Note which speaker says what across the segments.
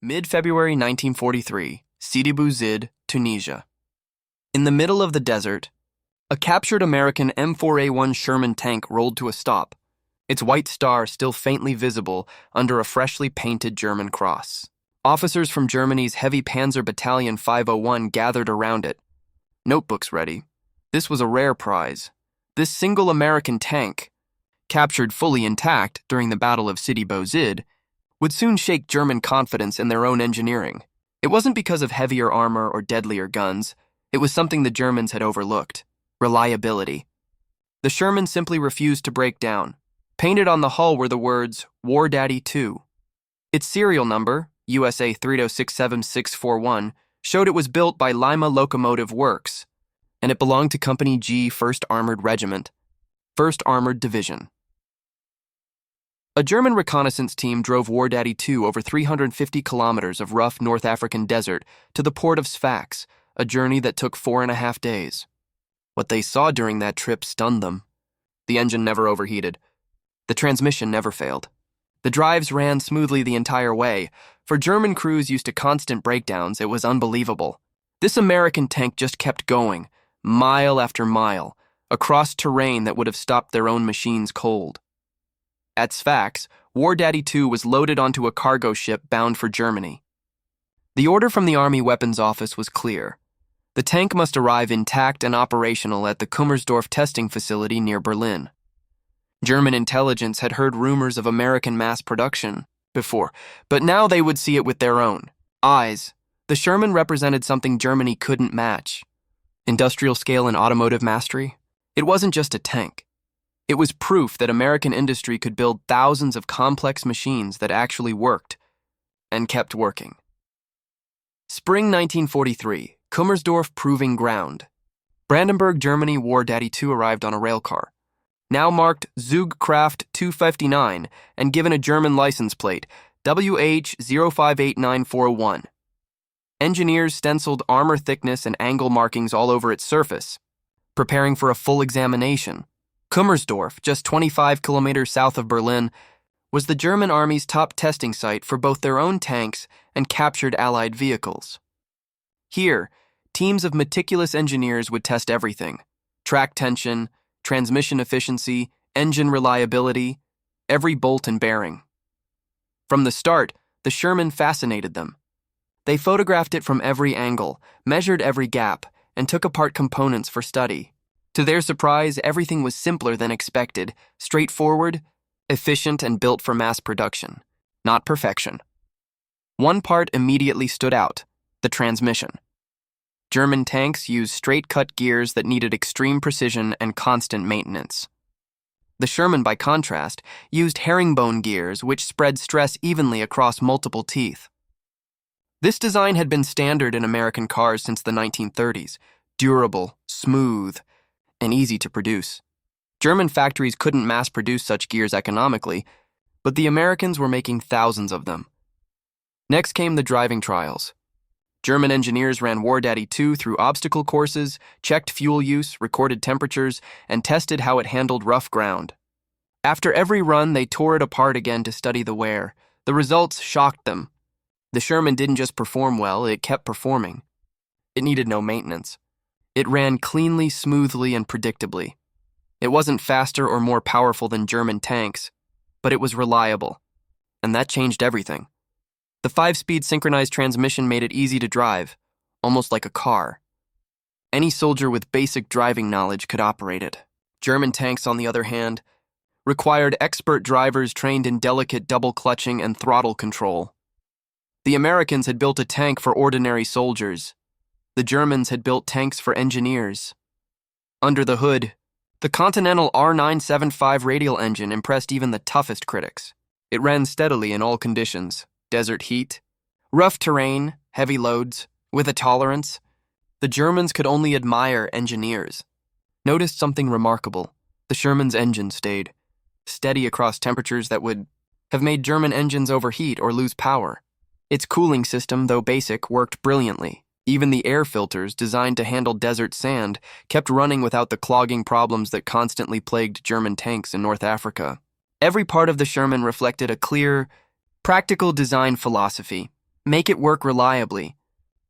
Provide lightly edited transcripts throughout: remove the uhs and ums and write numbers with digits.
Speaker 1: Mid-February 1943, Sidi Bouzid, Tunisia. In the middle of the desert, a captured American M4A1 Sherman tank rolled to a stop, its white star still faintly visible under a freshly painted German cross. Officers from Germany's Heavy Panzer Battalion 501 gathered around it, notebooks ready. This was a rare prize. This single American tank, captured fully intact during the Battle of Sidi Bouzid, would soon shake German confidence in their own engineering. It wasn't because of heavier armor or deadlier guns. It was something the Germans had overlooked: reliability. The Sherman simply refused to break down. Painted on the hull were the words, War Daddy 2. Its serial number, USA 3067641, showed it was built by Lima Locomotive Works, and it belonged to Company G, 1st Armored Regiment, 1st Armored Division. A German reconnaissance team drove War Daddy 2 over 350 kilometers of rough North African desert to the port of Sfax, a journey that took 4.5 days. What they saw during that trip stunned them. The engine never overheated. The transmission never failed. The drives ran smoothly the entire way. For German crews used to constant breakdowns, it was unbelievable. This American tank just kept going, mile after mile, across terrain that would have stopped their own machines cold. At Sfax, War Daddy 2 was loaded onto a cargo ship bound for Germany. The order from the Army Weapons Office was clear. The tank must arrive intact and operational at the Kummersdorf testing facility near Berlin. German intelligence had heard rumors of American mass production before, but now they would see it with their own eyes. The Sherman represented something Germany couldn't match: industrial scale and automotive mastery. It wasn't just a tank. It was proof that American industry could build thousands of complex machines that actually worked, and kept working. Spring 1943, Kummersdorf Proving Ground. Brandenburg, Germany. War Daddy 2 arrived on a railcar, now marked Zugkraft 259 and given a German license plate, WH058941. Engineers stenciled armor thickness and angle markings all over its surface, preparing for a full examination. Kummersdorf, just 25 kilometers south of Berlin, was the German Army's top testing site for both their own tanks and captured Allied vehicles. Here, teams of meticulous engineers would test everything: track tension, transmission efficiency, engine reliability, every bolt and bearing. From the start, the Sherman fascinated them. They photographed it from every angle, measured every gap, and took apart components for study. To their surprise, everything was simpler than expected, straightforward, efficient, and built for mass production, not perfection. One part immediately stood out: the transmission. German tanks used straight-cut gears that needed extreme precision and constant maintenance. The Sherman, by contrast, used herringbone gears which spread stress evenly across multiple teeth. This design had been standard in American cars since the 1930s: durable, smooth, and easy to produce. German factories couldn't mass-produce such gears economically, but the Americans were making thousands of them. Next came the driving trials. German engineers ran War Daddy 2 through obstacle courses, checked fuel use, recorded temperatures, and tested how it handled rough ground. After every run, they tore it apart again to study the wear. The results shocked them. The Sherman didn't just perform well, it kept performing. It needed no maintenance. It ran cleanly, smoothly, and predictably. It wasn't faster or more powerful than German tanks, but it was reliable. And that changed everything. The 5-speed synchronized transmission made it easy to drive, almost like a car. Any soldier with basic driving knowledge could operate it. German tanks, on the other hand, required expert drivers trained in delicate double clutching and throttle control. The Americans had built a tank for ordinary soldiers. The Germans had built tanks for engineers. Under the hood, the Continental R975 radial engine impressed even the toughest critics. It ran steadily in all conditions: desert heat, rough terrain, heavy loads, with a tolerance. The Germans could only admire engineers. Noticed something remarkable: the Sherman's engine stayed steady across temperatures that would have made German engines overheat or lose power. Its cooling system, though basic, worked brilliantly. Even the air filters, designed to handle desert sand, kept running without the clogging problems that constantly plagued German tanks in North Africa. Every part of the Sherman reflected a clear, practical design philosophy: Make it work reliably,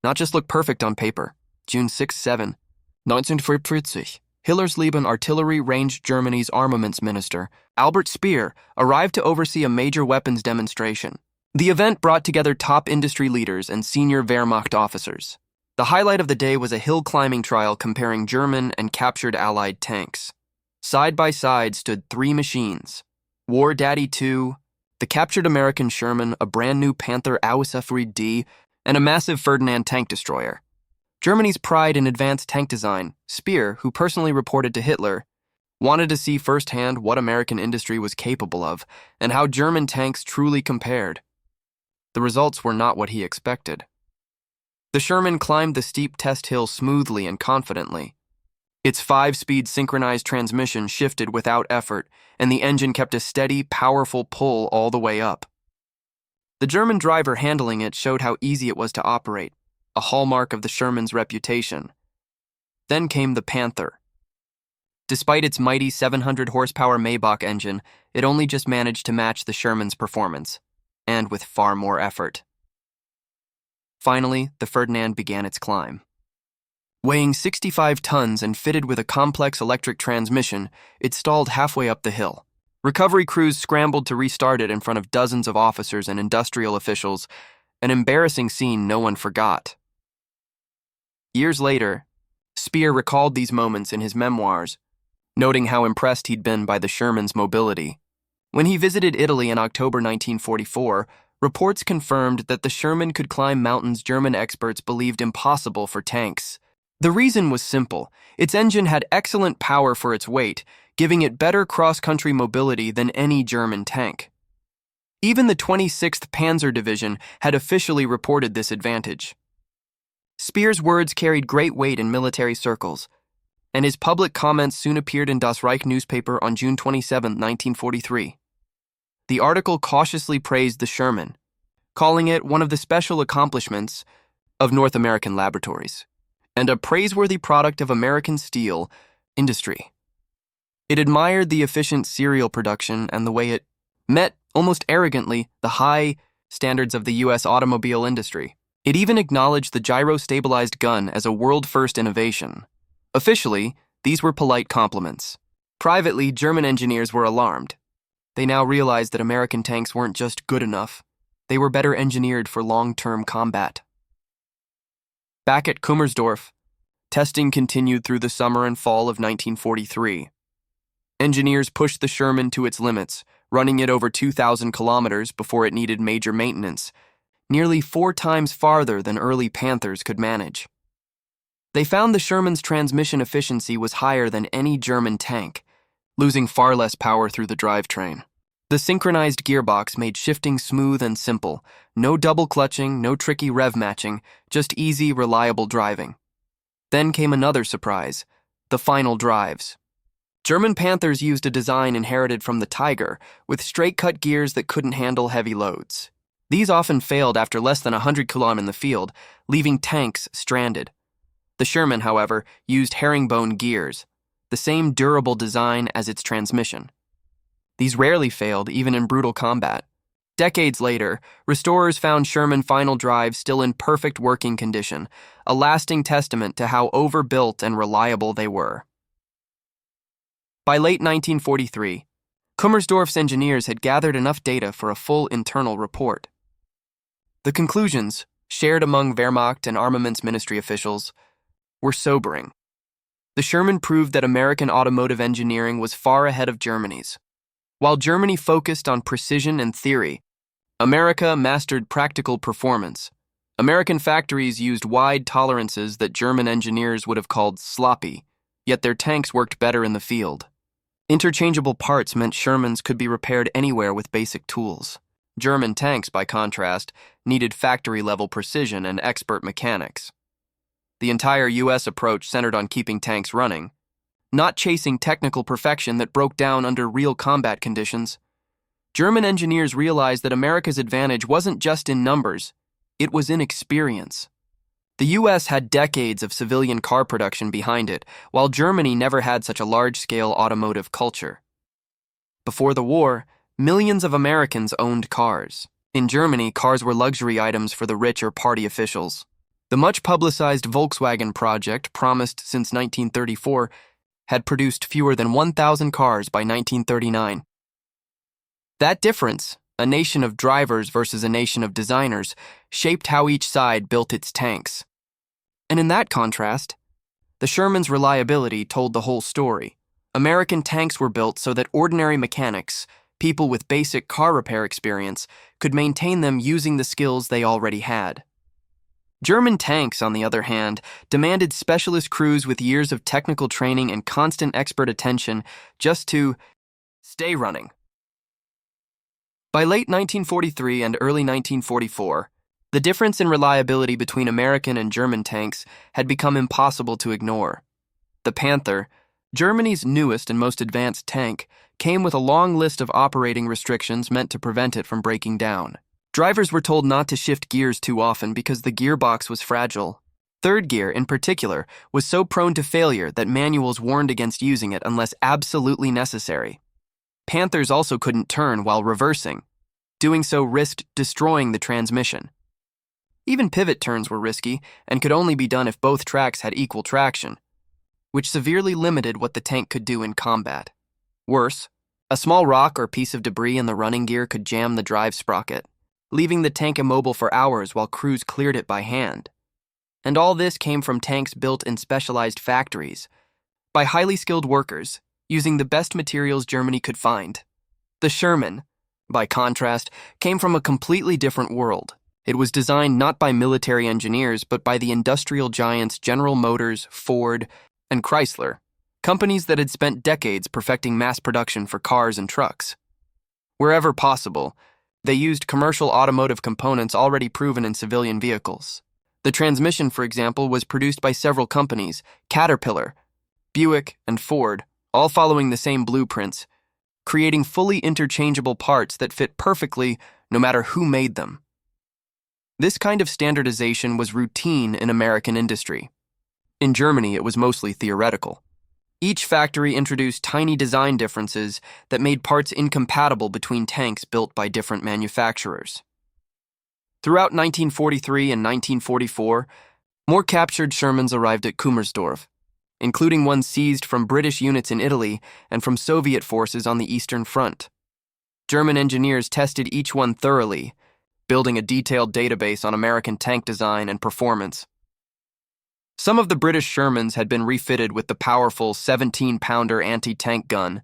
Speaker 1: not just look perfect on paper. June 6-7, 1945. Hillersleben Artillery ranged Germany's armaments minister, Albert Speer, arrived to oversee a major weapons demonstration. The event brought together top industry leaders and senior Wehrmacht officers. The highlight of the day was a hill-climbing trial comparing German and captured Allied tanks. Side by side stood three machines: War Daddy II, the captured American Sherman, a brand-new Panther Ausf D, and a massive Ferdinand tank destroyer. Germany's pride in advanced tank design, Speer, who personally reported to Hitler, wanted to see firsthand what American industry was capable of and how German tanks truly compared. The results were not what he expected. The Sherman climbed the steep test hill smoothly and confidently. Its 5-speed synchronized transmission shifted without effort, and the engine kept a steady, powerful pull all the way up. The German driver handling it showed how easy it was to operate, a hallmark of the Sherman's reputation. Then came the Panther. Despite its mighty 700-horsepower Maybach engine, it only just managed to match the Sherman's performance, and with far more effort. Finally, the Ferdinand began its climb. Weighing 65 tons and fitted with a complex electric transmission, it stalled halfway up the hill. Recovery crews scrambled to restart it in front of dozens of officers and industrial officials, an embarrassing scene no one forgot. Years later, Speer recalled these moments in his memoirs, noting how impressed he'd been by the Sherman's mobility. When he visited Italy in October 1944, reports confirmed that the Sherman could climb mountains German experts believed impossible for tanks. The reason was simple: its engine had excellent power for its weight, giving it better cross-country mobility than any German tank. Even the 26th Panzer Division had officially reported this advantage. Speer's words carried great weight in military circles, and his public comments soon appeared in Das Reich newspaper on June 27, 1943. The article cautiously praised the Sherman, calling it one of the special accomplishments of North American laboratories and a praiseworthy product of American steel industry. It admired the efficient serial production and the way it met, almost arrogantly, the high standards of the U.S. automobile industry. It even acknowledged the gyro-stabilized gun as a world-first innovation. Officially, these were polite compliments. Privately, German engineers were alarmed. They now realized that American tanks weren't just good enough, they were better engineered for long-term combat. Back at Kummersdorf, testing continued through the summer and fall of 1943. Engineers pushed the Sherman to its limits, running it over 2,000 kilometers before it needed major maintenance, nearly 4 times farther than early Panthers could manage. They found the Sherman's transmission efficiency was higher than any German tank, losing far less power through the drivetrain. The synchronized gearbox made shifting smooth and simple, no double clutching, no tricky rev matching, just easy, reliable driving. Then came another surprise: the final drives. German Panthers used a design inherited from the Tiger, with straight-cut gears that couldn't handle heavy loads. These often failed after less than 100 km in the field, leaving tanks stranded. The Sherman, however, used herringbone gears, the same durable design as its transmission. These rarely failed, even in brutal combat. Decades later, restorers found Sherman final drives still in perfect working condition, a lasting testament to how overbuilt and reliable they were. By late 1943, Kummersdorf's engineers had gathered enough data for a full internal report. The conclusions, shared among Wehrmacht and Armaments Ministry officials, were sobering. The Sherman proved that American automotive engineering was far ahead of Germany's. While Germany focused on precision and theory, America mastered practical performance. American factories used wide tolerances that German engineers would have called sloppy, yet their tanks worked better in the field. Interchangeable parts meant Shermans could be repaired anywhere with basic tools. German tanks, by contrast, needed factory-level precision and expert mechanics. The entire U.S. approach centered on keeping tanks running, not chasing technical perfection that broke down under real combat conditions. German engineers realized that America's advantage wasn't just in numbers, it was in experience. The U.S. had decades of civilian car production behind it, while Germany never had such a large-scale automotive culture. Before the war, millions of Americans owned cars. In Germany, cars were luxury items for the rich or party officials. The much-publicized Volkswagen project, promised since 1934, had produced fewer than 1,000 cars by 1939. That difference, a nation of drivers versus a nation of designers, shaped how each side built its tanks. And in that contrast, the Sherman's reliability told the whole story. American tanks were built so that ordinary mechanics, people with basic car repair experience, could maintain them using the skills they already had. German tanks, on the other hand, demanded specialist crews with years of technical training and constant expert attention just to stay running. By late 1943 and early 1944, the difference in reliability between American and German tanks had become impossible to ignore. The Panther, Germany's newest and most advanced tank, came with a long list of operating restrictions meant to prevent it from breaking down. Drivers were told not to shift gears too often because the gearbox was fragile. Third gear, in particular, was so prone to failure that manuals warned against using it unless absolutely necessary. Panthers also couldn't turn while reversing. Doing so risked destroying the transmission. Even pivot turns were risky and could only be done if both tracks had equal traction, which severely limited what the tank could do in combat. Worse, a small rock or piece of debris in the running gear could jam the drive sprocket, leaving the tank immobile for hours while crews cleared it by hand. And all this came from tanks built in specialized factories, by highly skilled workers, using the best materials Germany could find. The Sherman, by contrast, came from a completely different world. It was designed not by military engineers, but by the industrial giants General Motors, Ford, and Chrysler, companies that had spent decades perfecting mass production for cars and trucks. Wherever possible, they used commercial automotive components already proven in civilian vehicles. The transmission, for example, was produced by several companies, Caterpillar, Buick, and Ford, all following the same blueprints, creating fully interchangeable parts that fit perfectly no matter who made them. This kind of standardization was routine in American industry. In Germany, it was mostly theoretical. Each factory introduced tiny design differences that made parts incompatible between tanks built by different manufacturers. Throughout 1943 and 1944, more captured Shermans arrived at Kummersdorf, including one seized from British units in Italy and from Soviet forces on the Eastern Front. German engineers tested each one thoroughly, building a detailed database on American tank design and performance. Some of the British Shermans had been refitted with the powerful 17-pounder anti-tank gun,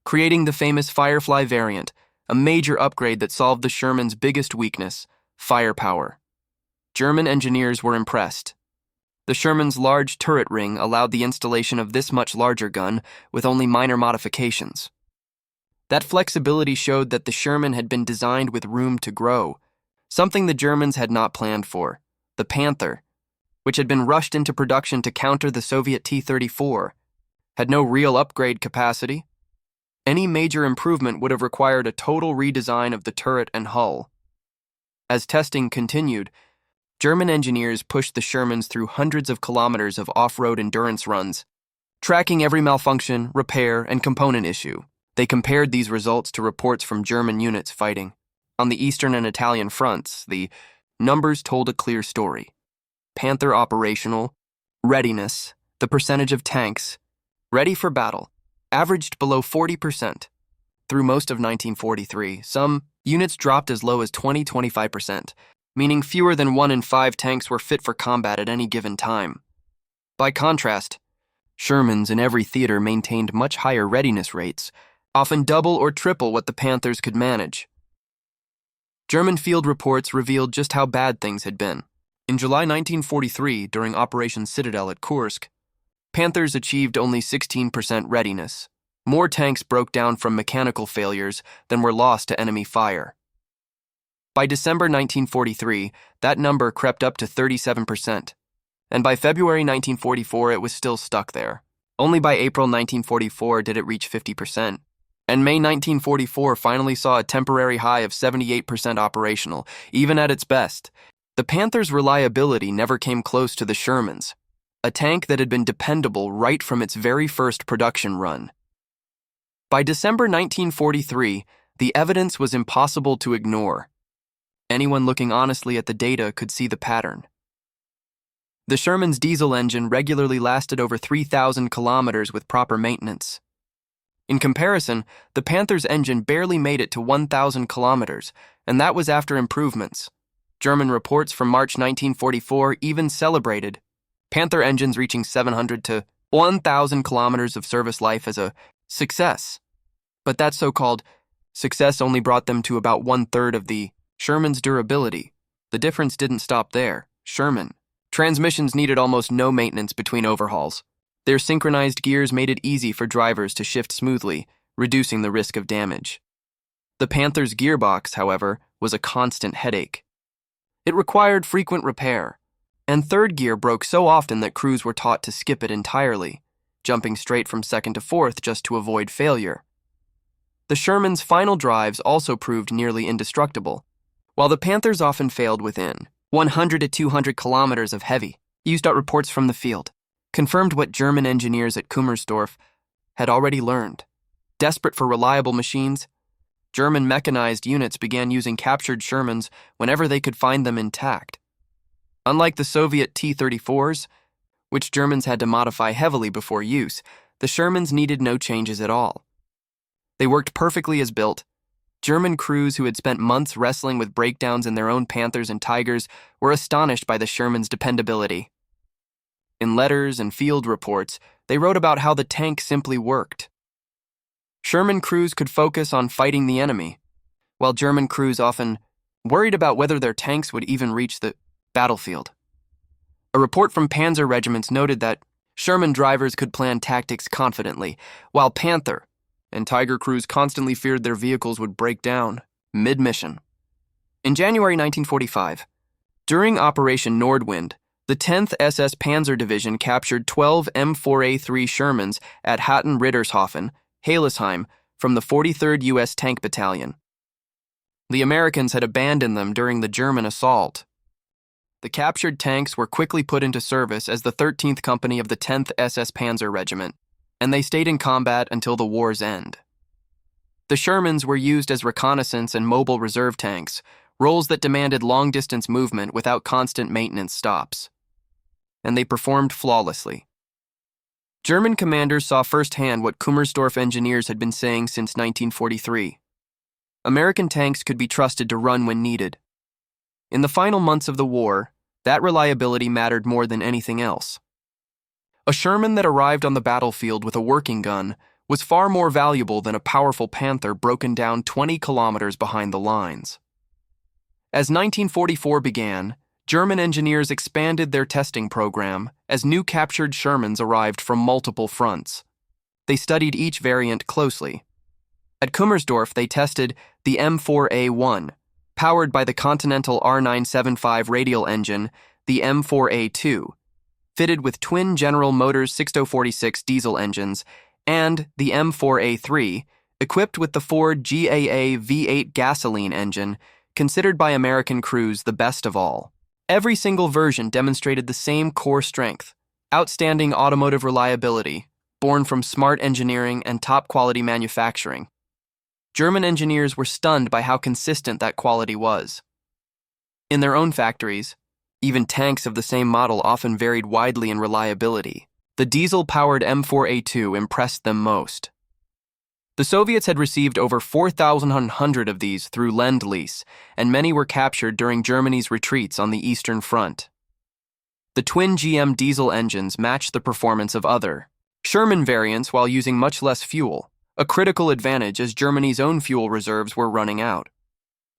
Speaker 1: creating the famous Firefly variant, a major upgrade that solved the Sherman's biggest weakness, firepower. German engineers were impressed. The Sherman's large turret ring allowed the installation of this much larger gun with only minor modifications. That flexibility showed that the Sherman had been designed with room to grow, something the Germans had not planned for. The Panther, which had been rushed into production to counter the Soviet T-34, had no real upgrade capacity. Any major improvement would have required a total redesign of the turret and hull. As testing continued, German engineers pushed the Shermans through hundreds of kilometers of off-road endurance runs, tracking every malfunction, repair, and component issue. They compared these results to reports from German units fighting. On the Eastern and Italian fronts, the numbers told a clear story. Panther operational, readiness, the percentage of tanks ready for battle, averaged below 40%. Through most of 1943, some units dropped as low as 20-25%, meaning fewer than 1 in 5 tanks were fit for combat at any given time. By contrast, Shermans in every theater maintained much higher readiness rates, often double or triple what the Panthers could manage. German field reports revealed just how bad things had been. In July 1943, during Operation Citadel at Kursk, Panthers achieved only 16% readiness. More tanks broke down from mechanical failures than were lost to enemy fire. By December 1943, that number crept up to 37%, and by February 1944 it was still stuck there. Only by April 1944 did it reach 50%, and May 1944 finally saw a temporary high of 78% operational, even at its best. The Panther's reliability never came close to the Sherman's, a tank that had been dependable right from its very first production run. By December 1943, the evidence was impossible to ignore. Anyone looking honestly at the data could see the pattern. The Sherman's diesel engine regularly lasted over 3,000 kilometers with proper maintenance. In comparison, the Panther's engine barely made it to 1,000 kilometers, and that was after improvements. German reports from March 1944 even celebrated Panther engines reaching 700 to 1,000 kilometers of service life as a success. But that so-called success only brought them to about one-third of the Sherman's durability. The difference didn't stop there. Sherman transmissions needed almost no maintenance between overhauls. Their synchronized gears made it easy for drivers to shift smoothly, reducing the risk of damage. The Panther's gearbox, however, was a constant headache. It required frequent repair, and third gear broke so often that crews were taught to skip it entirely, jumping straight from second to fourth just to avoid failure. The Sherman's final drives also proved nearly indestructible, while the Panthers often failed within 100 to 200 kilometers of heavy. Used reports from the field confirmed what German engineers at Kummersdorf had already learned. Desperate for reliable machines, German mechanized units began using captured Shermans whenever they could find them intact. Unlike the Soviet T-34s, which Germans had to modify heavily before use, the Shermans needed no changes at all. They worked perfectly as built. German crews who had spent months wrestling with breakdowns in their own Panthers and Tigers were astonished by the Sherman's dependability. In letters and field reports, they wrote about how the tank simply worked. Sherman crews could focus on fighting the enemy, while German crews often worried about whether their tanks would even reach the battlefield. A report from Panzer regiments noted that Sherman drivers could plan tactics confidently, while Panther and Tiger crews constantly feared their vehicles would break down mid-mission. In January 1945, during Operation Nordwind, the 10th SS Panzer Division captured 12 M4A3 Shermans at Hatten-Rittershofen, Hildesheim, from the 43rd U.S. Tank Battalion. The Americans had abandoned them during the German assault. The captured tanks were quickly put into service as the 13th Company of the 10th SS Panzer Regiment, and they stayed in combat until the war's end. The Shermans were used as reconnaissance and mobile reserve tanks, roles that demanded long-distance movement without constant maintenance stops. And they performed flawlessly. German commanders saw firsthand what Kummersdorf engineers had been saying since 1943. American tanks could be trusted to run when needed. In the final months of the war, that reliability mattered more than anything else. A Sherman that arrived on the battlefield with a working gun was far more valuable than a powerful Panther broken down 20 kilometers behind the lines. As 1944 began, German engineers expanded their testing program as new captured Shermans arrived from multiple fronts. They studied each variant closely. At Kummersdorf, they tested the M4A1, powered by the Continental R975 radial engine, the M4A2, fitted with twin General Motors 6046 diesel engines, and the M4A3, equipped with the Ford GAA V8 gasoline engine, considered by American crews the best of all. Every single version demonstrated the same core strength, outstanding automotive reliability, born from smart engineering and top-quality manufacturing. German engineers were stunned by how consistent that quality was. In their own factories, even tanks of the same model often varied widely in reliability. The diesel-powered M4A2 impressed them most. The Soviets had received over 4,100 of these through Lend-Lease, and many were captured during Germany's retreats on the Eastern Front. The twin GM diesel engines matched the performance of other Sherman variants while using much less fuel, a critical advantage as Germany's own fuel reserves were running out.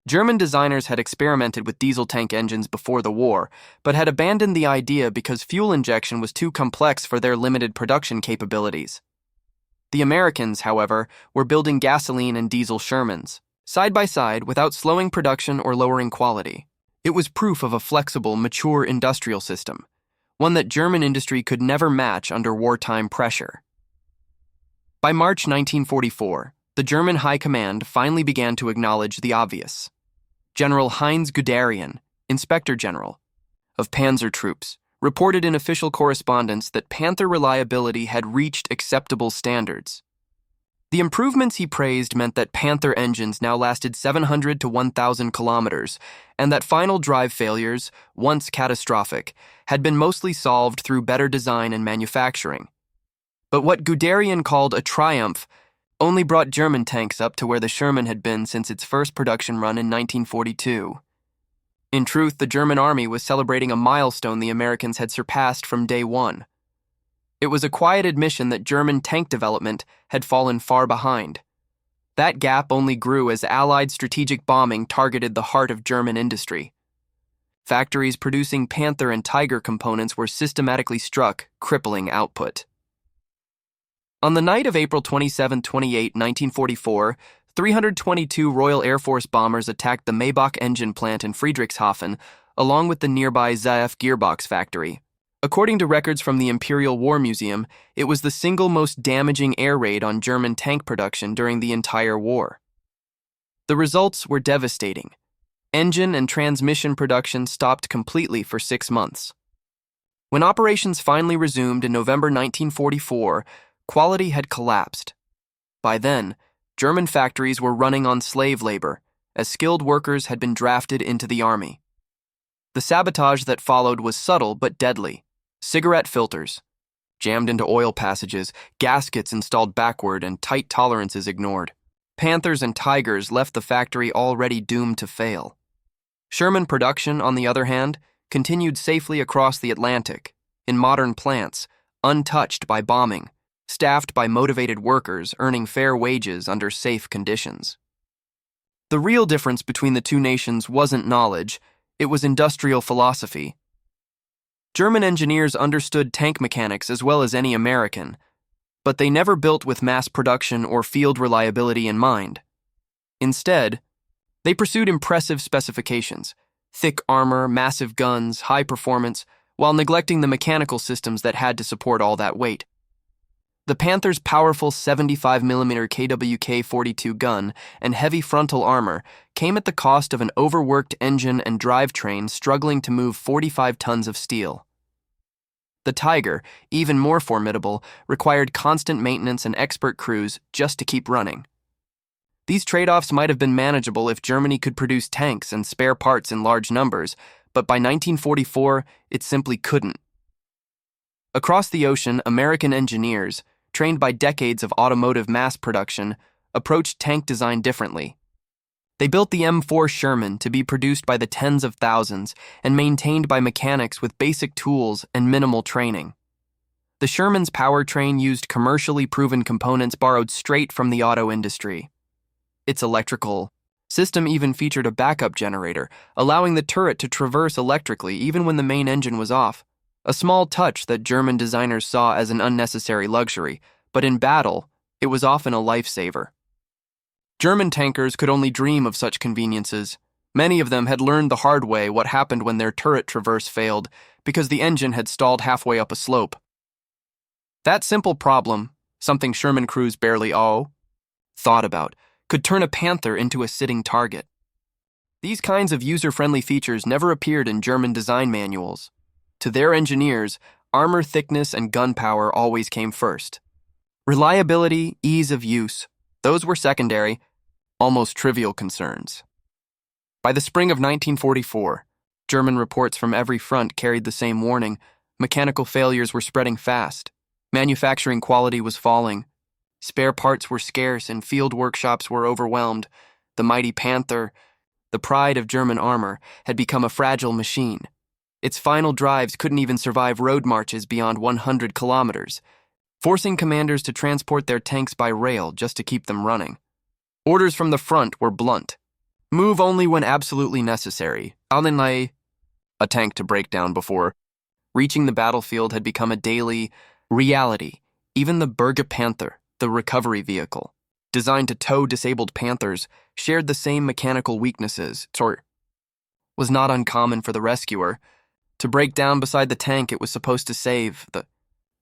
Speaker 1: German designers had experimented with diesel tank engines before the war, but had abandoned the idea because fuel injection was too complex for their limited production capabilities. The Americans, however, were building gasoline and diesel Shermans, side by side without slowing production or lowering quality. It was proof of a flexible, mature industrial system, one that German industry could never match under wartime pressure. By March 1944, the German High Command finally began to acknowledge the obvious. General Heinz Guderian, Inspector General of Panzer Troops, reported in official correspondence that Panther reliability had reached acceptable standards. The improvements he praised meant that Panther engines now lasted 700 to 1,000 kilometers, and that final drive failures, once catastrophic, had been mostly solved through better design and manufacturing. But what Guderian called a triumph only brought German tanks up to where the Sherman had been since its first production run in 1942. In truth, the German army was celebrating a milestone the Americans had surpassed from day one. It was a quiet admission that German tank development had fallen far behind. That gap only grew as Allied strategic bombing targeted the heart of German industry. Factories producing Panther and Tiger components were systematically struck, crippling output. On the night of April 27-28, 1944, 322 Royal Air Force bombers attacked the Maybach engine plant in Friedrichshafen, along with the nearby ZF gearbox factory. According to records from the Imperial War Museum, it was the single most damaging air raid on German tank production during the entire war. The results were devastating. Engine and transmission production stopped completely for 6 months. When operations finally resumed in November 1944, quality had collapsed. By then, German factories were running on slave labor, as skilled workers had been drafted into the army. The sabotage that followed was subtle but deadly. Cigarette filters jammed into oil passages, gaskets installed backward, and tight tolerances ignored. Panthers and Tigers left the factory already doomed to fail. Sherman production, on the other hand, continued safely across the Atlantic, in modern plants, untouched by bombing, staffed by motivated workers earning fair wages under safe conditions. The real difference between the two nations wasn't knowledge, it was industrial philosophy. German engineers understood tank mechanics as well as any American, but they never built with mass production or field reliability in mind. Instead, they pursued impressive specifications, thick armor, massive guns, high performance, while neglecting the mechanical systems that had to support all that weight. The Panther's powerful 75mm KWK-42 gun and heavy frontal armor came at the cost of an overworked engine and drivetrain struggling to move 45 tons of steel. The Tiger, even more formidable, required constant maintenance and expert crews just to keep running. These trade-offs might have been manageable if Germany could produce tanks and spare parts in large numbers, but by 1944, it simply couldn't. Across the ocean, American engineers, trained by decades of automotive mass production, approached tank design differently. They built the M4 Sherman to be produced by the tens of thousands and maintained by mechanics with basic tools and minimal training. The Sherman's powertrain used commercially proven components borrowed straight from the auto industry. Its electrical system even featured a backup generator, allowing the turret to traverse electrically even when the main engine was off. A small touch that German designers saw as an unnecessary luxury, but in battle, it was often a lifesaver. German tankers could only dream of such conveniences. Many of them had learned the hard way what happened when their turret traverse failed because the engine had stalled halfway up a slope. That simple problem, something Sherman crews barely thought about, could turn a Panther into a sitting target. These kinds of user-friendly features never appeared in German design manuals. To their engineers, armor thickness and gun power always came first. Reliability, ease of use, those were secondary, almost trivial concerns. By the spring of 1944, German reports from every front carried the same warning: mechanical failures were spreading fast, manufacturing quality was falling, spare parts were scarce and field workshops were overwhelmed. The mighty Panther, the pride of German armor, had become a fragile machine. Its final drives couldn't even survive road marches beyond 100 kilometers, forcing commanders to transport their tanks by rail just to keep them running. Orders from the front were blunt. Move only when absolutely necessary. A tank to break down before reaching the battlefield had become a daily reality. Even the Berge Panther, the recovery vehicle, designed to tow disabled Panthers, shared the same mechanical weaknesses. Was not uncommon for the rescuer to break down beside the tank it was supposed to save. The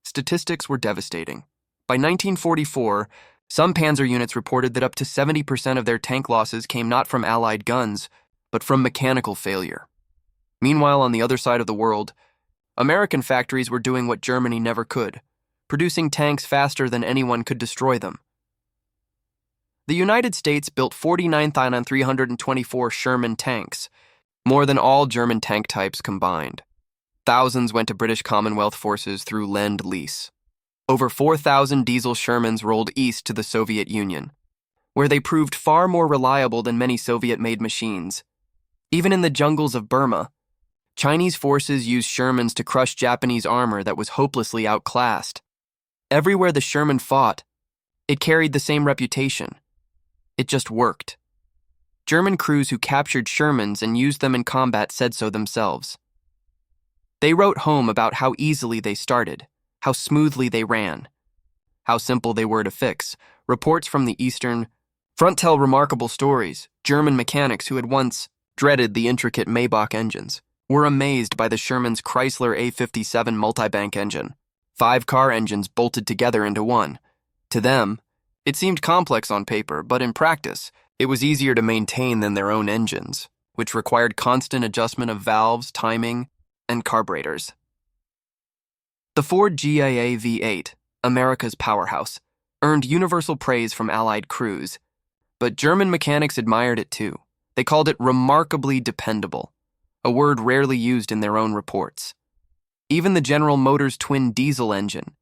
Speaker 1: statistics were devastating. By 1944, some Panzer units reported that up to 70% of their tank losses came not from Allied guns, but from mechanical failure. Meanwhile, on the other side of the world, American factories were doing what Germany never could, producing tanks faster than anyone could destroy them. The United States built 49,324 Sherman tanks, more than all German tank types combined. Thousands went to British Commonwealth forces through Lend-Lease. Over 4,000 diesel Shermans rolled east to the Soviet Union, where they proved far more reliable than many Soviet-made machines. Even in the jungles of Burma, Chinese forces used Shermans to crush Japanese armor that was hopelessly outclassed. Everywhere the Sherman fought, it carried the same reputation. It just worked. German crews who captured Shermans and used them in combat said so themselves. They wrote home about how easily they started, how smoothly they ran, how simple they were to fix. Reports from the Eastern Front tell remarkable stories. German mechanics who had once dreaded the intricate Maybach engines were amazed by the Sherman's Chrysler A57 multibank engine, 5 car engines bolted together into one. To them, it seemed complex on paper, but in practice, it was easier to maintain than their own engines, which required constant adjustment of valves, timing, and carburetors. The Ford GIA V8, America's powerhouse, earned universal praise from Allied crews, but German mechanics admired it too. They called it remarkably dependable, a word rarely used in their own reports. Even the General Motors twin diesel engine,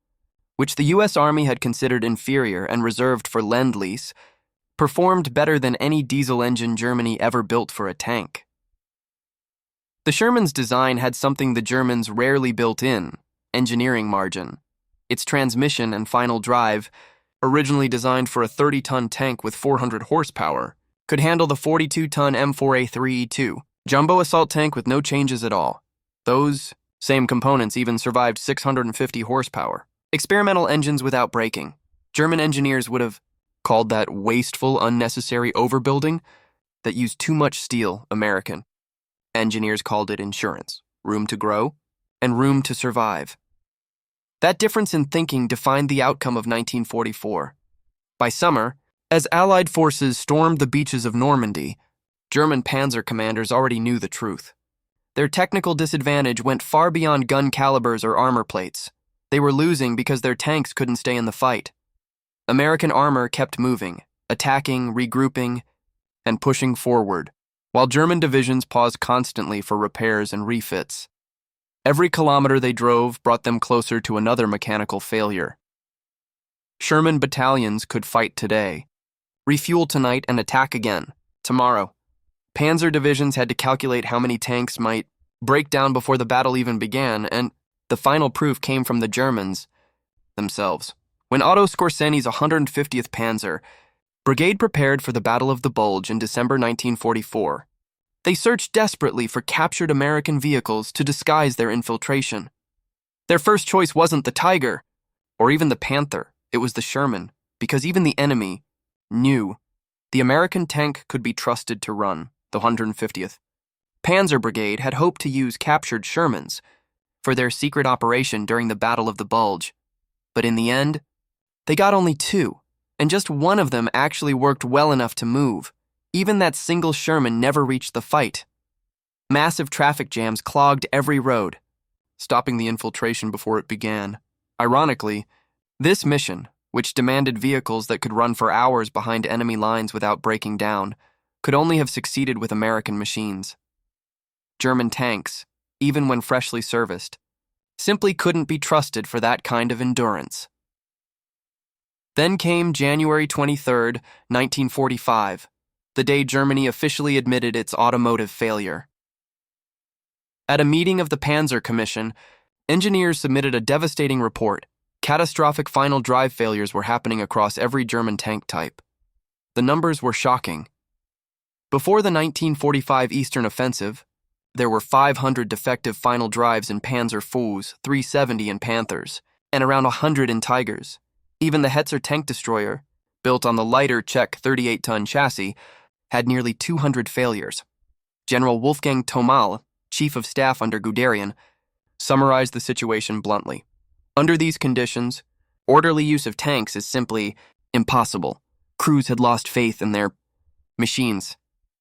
Speaker 1: which the U.S. Army had considered inferior and reserved for Lend-Lease, performed better than any diesel engine Germany ever built for a tank. The Sherman's design had something the Germans rarely built in: engineering margin. Its transmission and final drive, originally designed for a 30-ton tank with 400 horsepower, could handle the 42-ton M4A3E2 jumbo assault tank with no changes at all. Those same components even survived 650 horsepower. Experimental engines without braking. German engineers would have called that wasteful, unnecessary overbuilding that used too much steel. American engineers called it insurance, room to grow, and room to survive. That difference in thinking defined the outcome of 1944. By summer, as Allied forces stormed the beaches of Normandy, German panzer commanders already knew the truth. Their technical disadvantage went far beyond gun calibers or armor plates. They were losing because their tanks couldn't stay in the fight. American armor kept moving, attacking, regrouping, and pushing forward, while German divisions paused constantly for repairs and refits. Every kilometer they drove brought them closer to another mechanical failure. Sherman battalions could fight today, refuel tonight, and attack again tomorrow. Panzer divisions had to calculate how many tanks might break down before the battle even began, and the final proof came from the Germans themselves. When Otto Skorzeny 150th Panzer Brigade prepared for the Battle of the Bulge in December 1944, they searched desperately for captured American vehicles to disguise their infiltration. Their first choice wasn't the Tiger or even the Panther, it was the Sherman, because even the enemy knew the American tank could be trusted to run. The 150th Panzer Brigade had hoped to use captured Shermans for their secret operation during the Battle of the Bulge, but in the end, they got only 2, and just one of them actually worked well enough to move. Even that single Sherman never reached the fight. Massive traffic jams clogged every road, stopping the infiltration before it began. Ironically, this mission, which demanded vehicles that could run for hours behind enemy lines without breaking down, could only have succeeded with American machines. German tanks, even when freshly serviced, simply couldn't be trusted for that kind of endurance. Then came January 23, 1945, the day Germany officially admitted its automotive failure. At a meeting of the Panzer Commission, engineers submitted a devastating report. Catastrophic final drive failures were happening across every German tank type. The numbers were shocking. Before the 1945 Eastern Offensive, there were 500 defective final drives in Panzer IVs, 370 in Panthers, and around 100 in Tigers. Even the Hetzer tank destroyer, built on the lighter Czech 38-ton chassis, had nearly 200 failures. General Wolfgang Thomall, chief of staff under Guderian, summarized the situation bluntly. Under these conditions, orderly use of tanks is simply impossible. Crews had lost faith in their machines.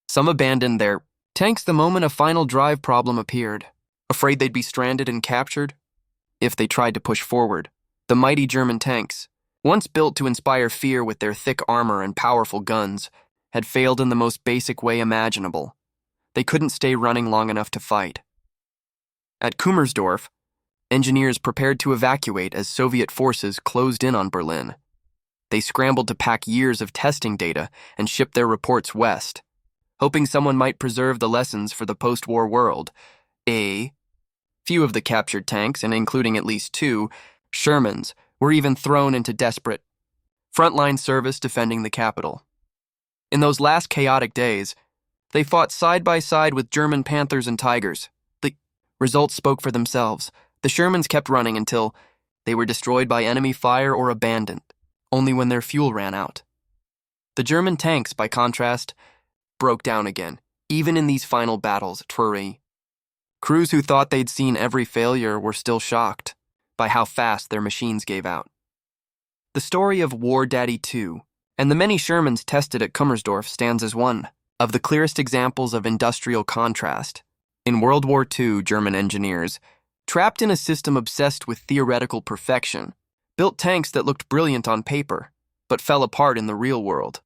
Speaker 1: Some abandoned their tanks the moment a final drive problem appeared, afraid they'd be stranded and captured if they tried to push forward. The mighty German tanks, once built to inspire fear with their thick armor and powerful guns, had failed in the most basic way imaginable. They couldn't stay running long enough to fight. At Kummersdorf, engineers prepared to evacuate as Soviet forces closed in on Berlin. They scrambled to pack years of testing data and ship their reports west, hoping someone might preserve the lessons for the post-war world. Few of the captured tanks, and including at least 2 Shermans, were even thrown into desperate frontline service defending the capital. In those last chaotic days, they fought side by side with German Panthers and Tigers. The results spoke for themselves. The Shermans kept running until they were destroyed by enemy fire or abandoned, only when their fuel ran out. The German tanks, by contrast, broke down again, even in these final battles at Truri. Crews who thought they'd seen every failure were still shocked by how fast their machines gave out. The story of War Daddy II and the many Shermans tested at Kummersdorf stands as one of the clearest examples of industrial contrast. In World War II, German engineers, trapped in a system obsessed with theoretical perfection, built tanks that looked brilliant on paper, but fell apart in the real world.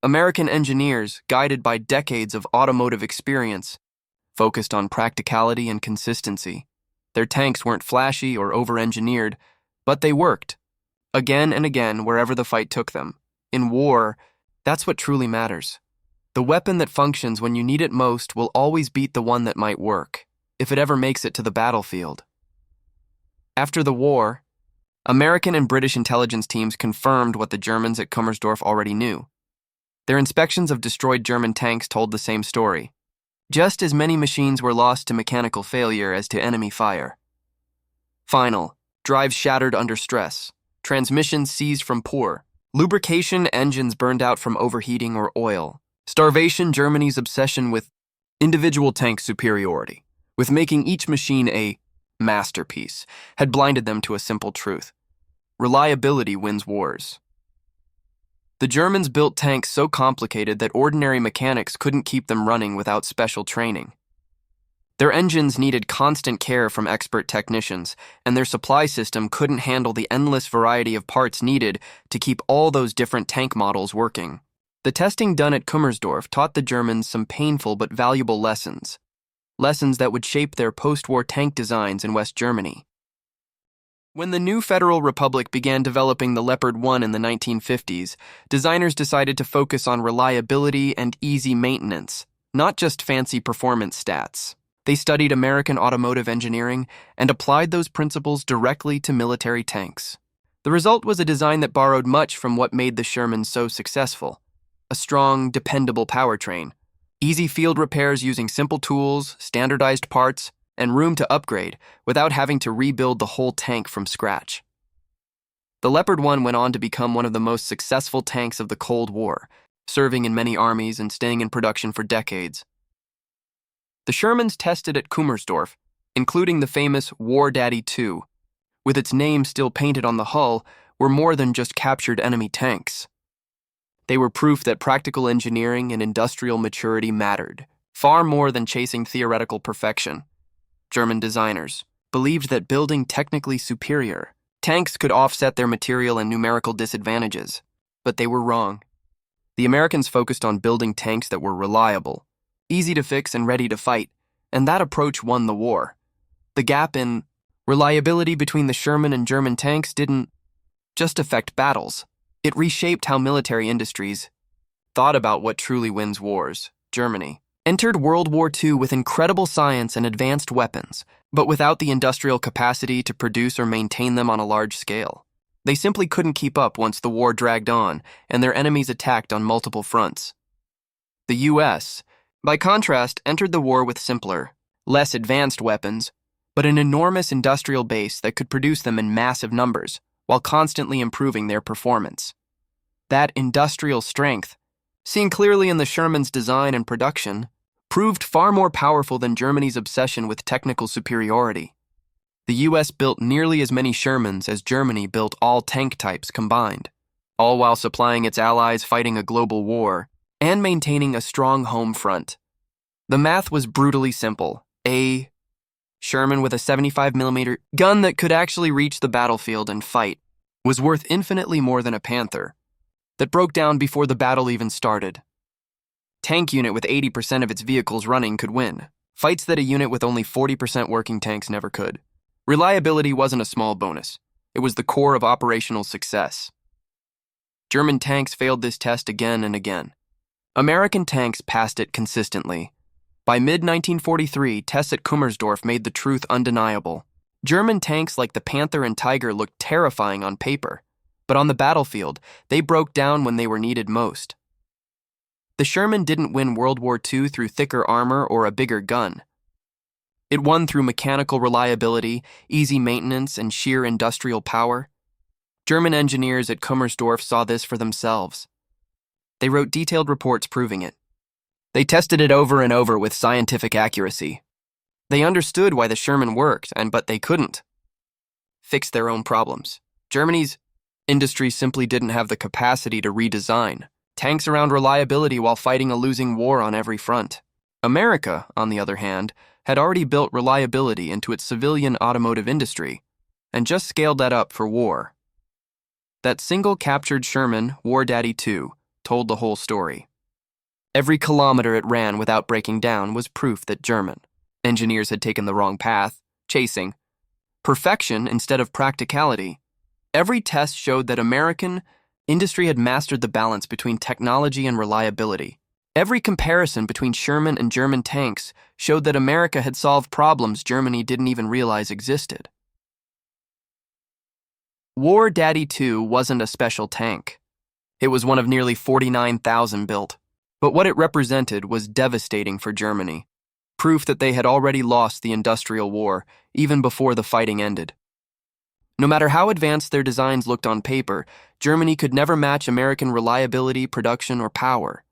Speaker 1: American engineers, guided by decades of automotive experience, focused on practicality and consistency. Their tanks weren't flashy or over-engineered, but they worked, again and again wherever the fight took them. In war, that's what truly matters. The weapon that functions when you need it most will always beat the one that might work, if it ever makes it to the battlefield. After the war, American and British intelligence teams confirmed what the Germans at Kummersdorf already knew. Their inspections of destroyed German tanks told the same story. Just as many machines were lost to mechanical failure as to enemy fire. Final, drives shattered under stress, transmissions seized from poor, lubrication engines burned out from overheating or oil, starvation, Germany's obsession with individual tank superiority, with making each machine a masterpiece, had blinded them to a simple truth. Reliability wins wars. The Germans built tanks so complicated that ordinary mechanics couldn't keep them running without special training. Their engines needed constant care from expert technicians, and their supply system couldn't handle the endless variety of parts needed to keep all those different tank models working. The testing done at Kummersdorf taught the Germans some painful but valuable lessons. Lessons that would shape their post-war tank designs in West Germany. When the new Federal Republic began developing the Leopard 1 in the 1950s, designers decided to focus on reliability and easy maintenance, not just fancy performance stats. They studied American automotive engineering and applied those principles directly to military tanks. The result was a design that borrowed much from what made the Sherman so successful: a strong, dependable powertrain, easy field repairs using simple tools, standardized parts, and room to upgrade without having to rebuild the whole tank from scratch. The Leopard 1 went on to become one of the most successful tanks of the Cold War, serving in many armies and staying in production for decades. The Shermans tested at Kummersdorf, including the famous War Daddy II, with its name still painted on the hull, were more than just captured enemy tanks. They were proof that practical engineering and industrial maturity mattered, far more than chasing theoretical perfection. German designers believed that building technically superior tanks could offset their material and numerical disadvantages, but they were wrong. The Americans focused on building tanks that were reliable, easy to fix and ready to fight, and that approach won the war. The gap in reliability between the Sherman and German tanks didn't just affect battles. It reshaped how military industries thought about what truly wins wars. Germany entered World War II with incredible science and advanced weapons, but without the industrial capacity to produce or maintain them on a large scale. They simply couldn't keep up once the war dragged on and their enemies attacked on multiple fronts. The U.S., by contrast, entered the war with simpler, less advanced weapons, but an enormous industrial base that could produce them in massive numbers while constantly improving their performance. That industrial strength, seen clearly in the Sherman's design and production, proved far more powerful than Germany's obsession with technical superiority. The U.S. built nearly as many Shermans as Germany built all tank types combined, all while supplying its allies fighting a global war and maintaining a strong home front. The math was brutally simple. A Sherman with a 75mm gun that could actually reach the battlefield and fight was worth infinitely more than a Panther that broke down before the battle even started. Tank unit with 80% of its vehicles running could win, fights that a unit with only 40% working tanks never could. Reliability wasn't a small bonus. It was the core of operational success. German tanks failed this test again and again. American tanks passed it consistently. By mid-1943, tests at Kummersdorf made the truth undeniable. German tanks like the Panther and Tiger looked terrifying on paper, but on the battlefield, they broke down when they were needed most. The Sherman didn't win World War II through thicker armor or a bigger gun. It won through mechanical reliability, easy maintenance, and sheer industrial power. German engineers at Kummersdorf saw this for themselves. They wrote detailed reports proving it. They tested it over and over with scientific accuracy. They understood why the Sherman worked, but they couldn't fix their own problems. Germany's industry simply didn't have the capacity to redesign tanks around reliability while fighting a losing war on every front. America, on the other hand, had already built reliability into its civilian automotive industry and just scaled that up for war. That single captured Sherman, War Daddy 2, told the whole story. Every kilometer it ran without breaking down was proof that German engineers had taken the wrong path, chasing perfection instead of practicality. Every test showed that American industry had mastered the balance between technology and reliability. Every comparison between Sherman and German tanks showed that America had solved problems Germany didn't even realize existed. War Daddy 2 wasn't a special tank. It was one of nearly 49,000 built. But what it represented was devastating for Germany, proof that they had already lost the industrial war even before the fighting ended. No matter how advanced their designs looked on paper, Germany could never match American reliability, production, or power.